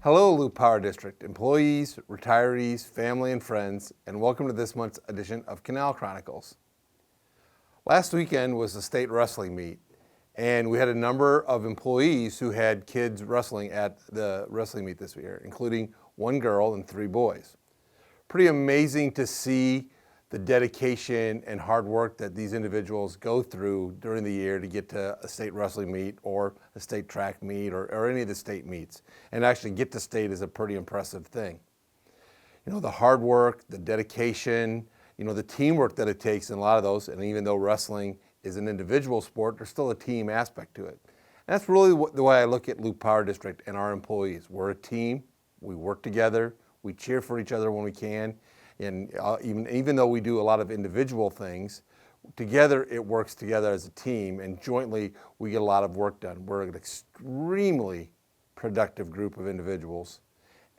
Hello, Loup Power District employees, retirees, family, and friends, and welcome to this month's edition of Canal Chronicles. Last weekend was the state wrestling meet, and we had a number of employees who had kids wrestling at the wrestling meet this year, including one girl and 3 boys. Pretty amazing to see the dedication and hard work that these individuals go through during the year to get to a state wrestling meet or a state track meet or any of the state meets. And actually get to state is a pretty impressive thing. You know, the hard work, the dedication, the teamwork that it takes in a lot of those, and even though wrestling is an individual sport, there's still a team aspect to it. And that's really the way I look at Loup Power District and our employees. We're a team, we work together, we cheer for each other when we can. And even though we do a lot of individual things, together it works together as a team, and jointly we get a lot of work done. We're an extremely productive group of individuals,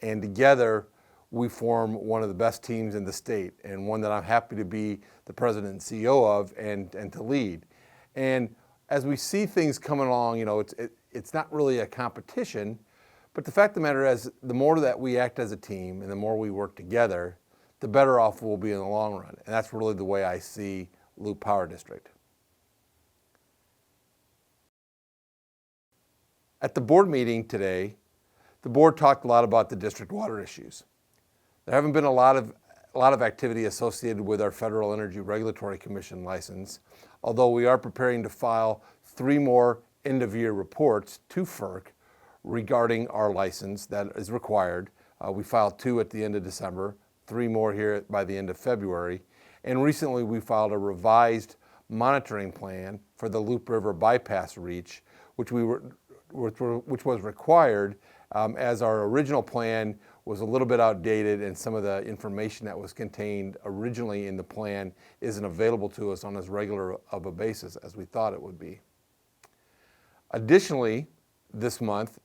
and together we form one of the best teams in the state, and one that I'm happy to be the president and CEO of and to lead. And as we see things coming along, it's not really a competition, but the fact of the matter is, the more that we act as a team and the more we work together, the better off we'll be in the long run. And that's really the way I see Loup Power District. At the board meeting today, the board talked a lot about the district water issues. There haven't been a lot of activity associated with our Federal Energy Regulatory Commission license, although we are preparing to file 3 more end-of-year reports to FERC regarding our license that is required. We filed 2 at the end of December, 3 more here by the end of February. And recently we filed a revised monitoring plan for the Loup River bypass reach, which was required as our original plan was a little bit outdated, and some of the information that was contained originally in the plan isn't available to us on as regular of a basis as we thought it would be. Additionally, this month,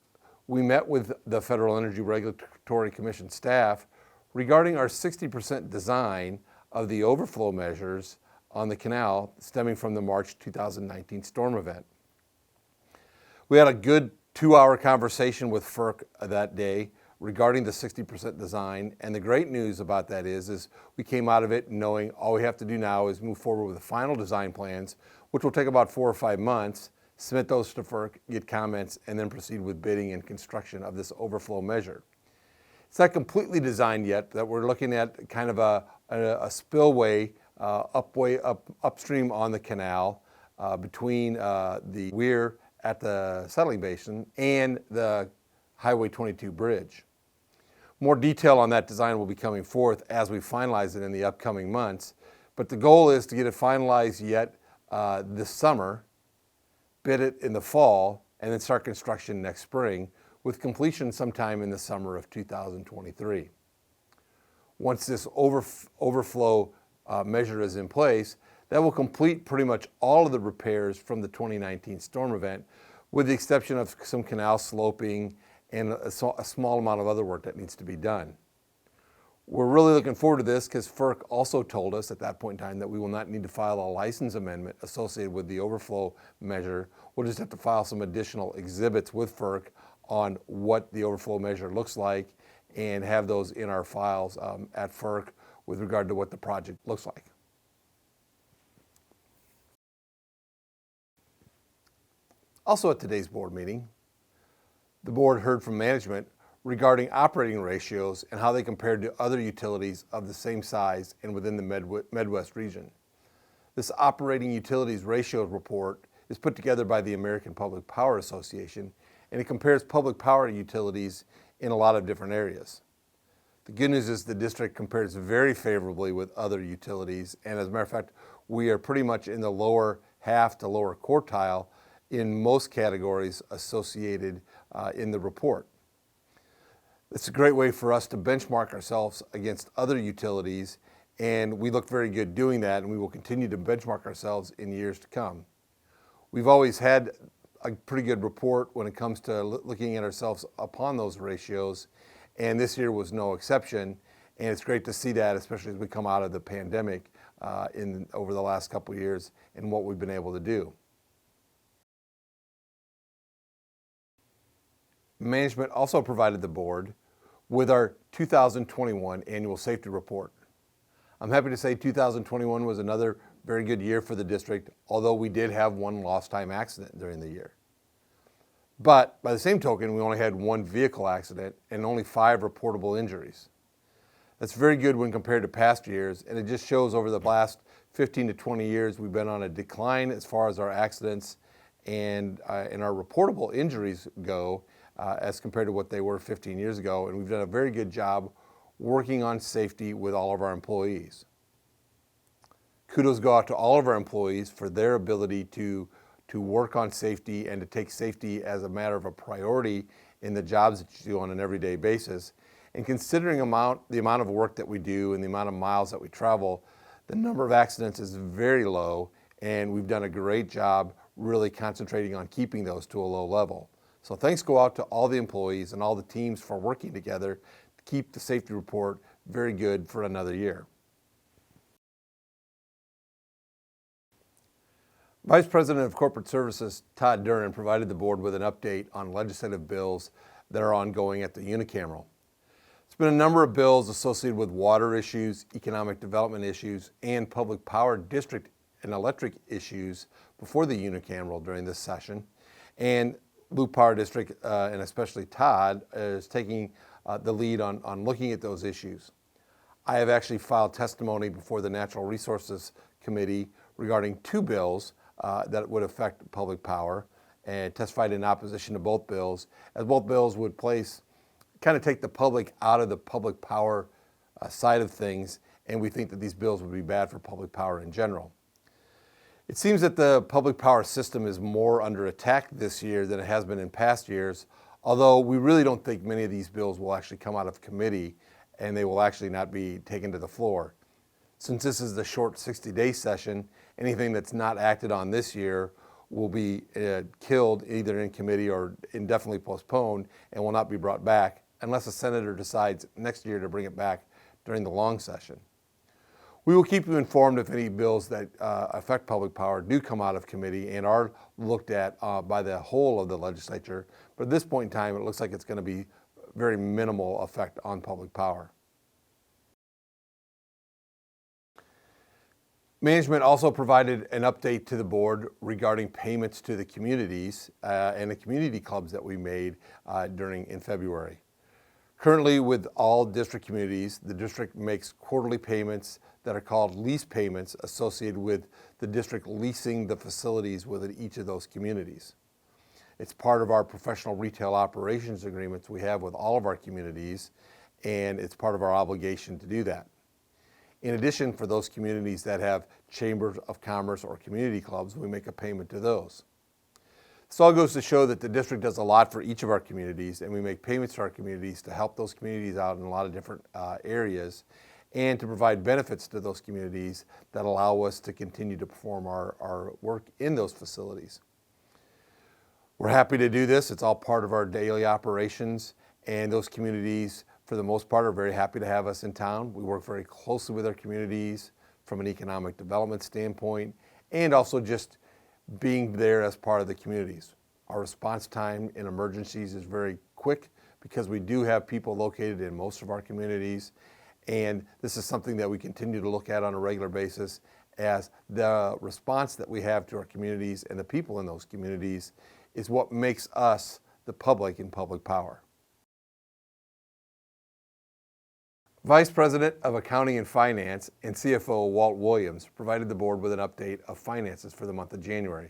we met with the Federal Energy Regulatory Commission staff regarding our 60% design of the overflow measures on the canal stemming from the March 2019 storm event. We had a good 2-hour conversation with FERC that day regarding the 60% design, and the great news about that is we came out of it knowing all we have to do now is move forward with the final design plans, which will take about 4 or 5 months, submit those to FERC, get comments, and then proceed with bidding and construction of this overflow measure. It's not completely designed yet, that we're looking at kind of a spillway upstream on the canal between the weir at the settling basin and the Highway 22 bridge. More detail on that design will be coming forth as we finalize it in the upcoming months, but the goal is to get it finalized yet this summer, bid it in the fall, and then start construction next spring, with completion sometime in the summer of 2023. Once this overflow measure is in place, that will complete pretty much all of the repairs from the 2019 storm event, with the exception of some canal sloping and a small amount of other work that needs to be done. We're really looking forward to this because FERC also told us at that point in time that we will not need to file a license amendment associated with the overflow measure. We'll just have to file some additional exhibits with FERC on what the overflow measure looks like and have those in our files at FERC with regard to what the project looks like. Also at today's board meeting, the board heard from management regarding operating ratios and how they compared to other utilities of the same size and within the Midwest region. This operating utilities ratio report is put together by the American Public Power Association, and it compares public power utilities in a lot of different areas. The good news is the district compares very favorably with other utilities, and as a matter of fact, we are pretty much in the lower half to lower quartile in most categories associated in the report. It's a great way for us to benchmark ourselves against other utilities, and we look very good doing that, and we will continue to benchmark ourselves in years to come. We've always had a pretty good report when it comes to looking at ourselves upon those ratios, and this year was no exception, and it's great to see that, especially as we come out of the pandemic over the last couple of years and what we've been able to do. Management also provided the board with our 2021 annual safety report. I'm happy to say 2021 was another very good year for the district, although we did have one lost time accident during the year. But by the same token, we only had one vehicle accident and only 5 reportable injuries. That's very good when compared to past years, and it just shows over the last 15 to 20 years we've been on a decline as far as our accidents and our reportable injuries go as compared to what they were 15 years ago, and we've done a very good job working on safety with all of our employees. Kudos go out to all of our employees for their ability to work on safety and to take safety as a matter of a priority in the jobs that you do on an everyday basis. And considering the amount of work that we do and the amount of miles that we travel, the number of accidents is very low, and we've done a great job really concentrating on keeping those to a low level. So thanks go out to all the employees and all the teams for working together to keep the safety report very good for another year. Vice President of Corporate Services Todd Duran provided the board with an update on legislative bills that are ongoing at the unicameral. There's been a number of bills associated with water issues, economic development issues, and public power district and electric issues before the unicameral during this session. And Loup Power District, and especially Todd, is taking the lead on looking at those issues. I have actually filed testimony before the Natural Resources Committee regarding 2 bills that would affect public power, and testified in opposition to both bills, as both bills would kind of take the public out of the public power side of things, and we think that these bills would be bad for public power in general. It seems that the public power system is more under attack this year than it has been in past years, although we really don't think many of these bills will actually come out of committee and they will actually not be taken to the floor. Since this is the short 60-day session, anything that's not acted on this year will be killed either in committee or indefinitely postponed and will not be brought back unless a senator decides next year to bring it back during the long session. We will keep you informed if any bills that affect public power do come out of committee and are looked at by the whole of the legislature, but at this point in time it looks like it's going to be very minimal effect on public power. Management also provided an update to the board regarding payments to the communities and the community clubs that we made in February. Currently, with all district communities, the district makes quarterly payments that are called lease payments associated with the district leasing the facilities within each of those communities. It's part of our professional retail operations agreements we have with all of our communities, and it's part of our obligation to do that. In addition, for those communities that have chambers of commerce or community clubs, we make a payment to those. This all goes to show that the district does a lot for each of our communities, and we make payments to our communities to help those communities out in a lot of different areas and to provide benefits to those communities that allow us to continue to perform our work in those facilities. We're happy to do this. It's all part of our daily operations, and those communities, for the most part, are very happy to have us in town. We work very closely with our communities from an economic development standpoint and also just being there as part of the communities. Our response time in emergencies is very quick because we do have people located in most of our communities, and this is something that we continue to look at on a regular basis as the response that we have to our communities and the people in those communities is what makes us the public in public power. Vice President of Accounting and Finance and CFO Walt Williams provided the board with an update of finances for the month of January.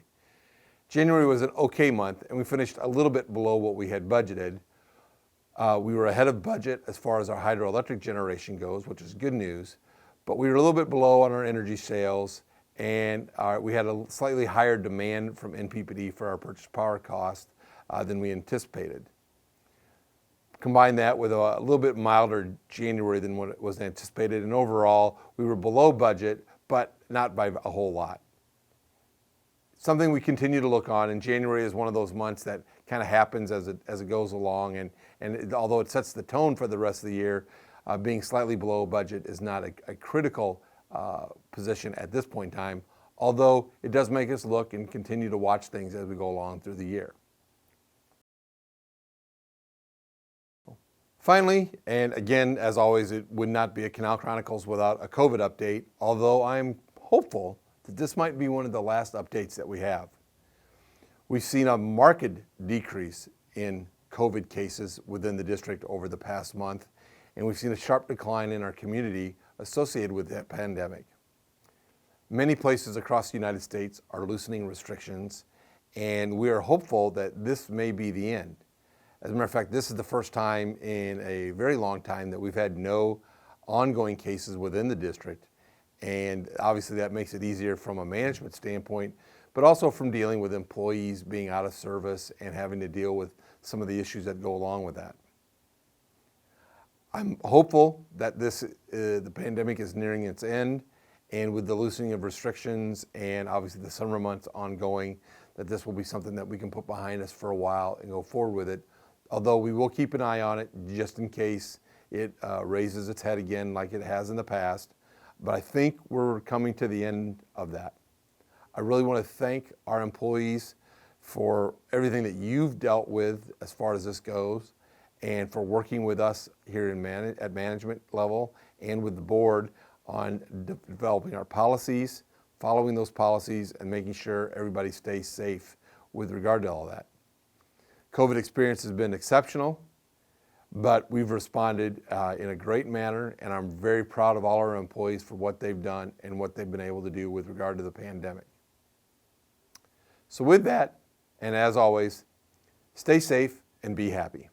January was an okay month, and we finished a little bit below what we had budgeted. We were ahead of budget as far as our hydroelectric generation goes, which is good news, but we were a little bit below on our energy sales, and we had a slightly higher demand from NPPD for our purchase power cost than we anticipated. Combine that with a little bit milder January than what was anticipated, and overall we were below budget, but not by a whole lot. Something we continue to look on, and January is one of those months that kind of happens as it goes along, and although it sets the tone for the rest of the year, being slightly below budget is not a critical position at this point in time, although it does make us look and continue to watch things as we go along through the year. Finally, and again, as always, it would not be a Canal Chronicles without a COVID update, although I'm hopeful that this might be one of the last updates that we have. We've seen a marked decrease in COVID cases within the district over the past month, and we've seen a sharp decline in our community associated with that pandemic. Many places across the United States are loosening restrictions, and we are hopeful that this may be the end. As a matter of fact, this is the first time in a very long time that we've had no ongoing cases within the district, and obviously that makes it easier from a management standpoint, but also from dealing with employees being out of service and having to deal with some of the issues that go along with that. I'm hopeful that the pandemic is nearing its end, and with the loosening of restrictions and obviously the summer months ongoing, that this will be something that we can put behind us for a while and go forward with it. Although we will keep an eye on it just in case it raises its head again like it has in the past. But I think we're coming to the end of that. I really want to thank our employees for everything that you've dealt with as far as this goes, and for working with us here at management level and with the board on developing our policies, following those policies, and making sure everybody stays safe with regard to all that. COVID experience has been exceptional, but we've responded in a great manner, and I'm very proud of all our employees for what they've done and what they've been able to do with regard to the pandemic. So with that, and as always, stay safe and be happy.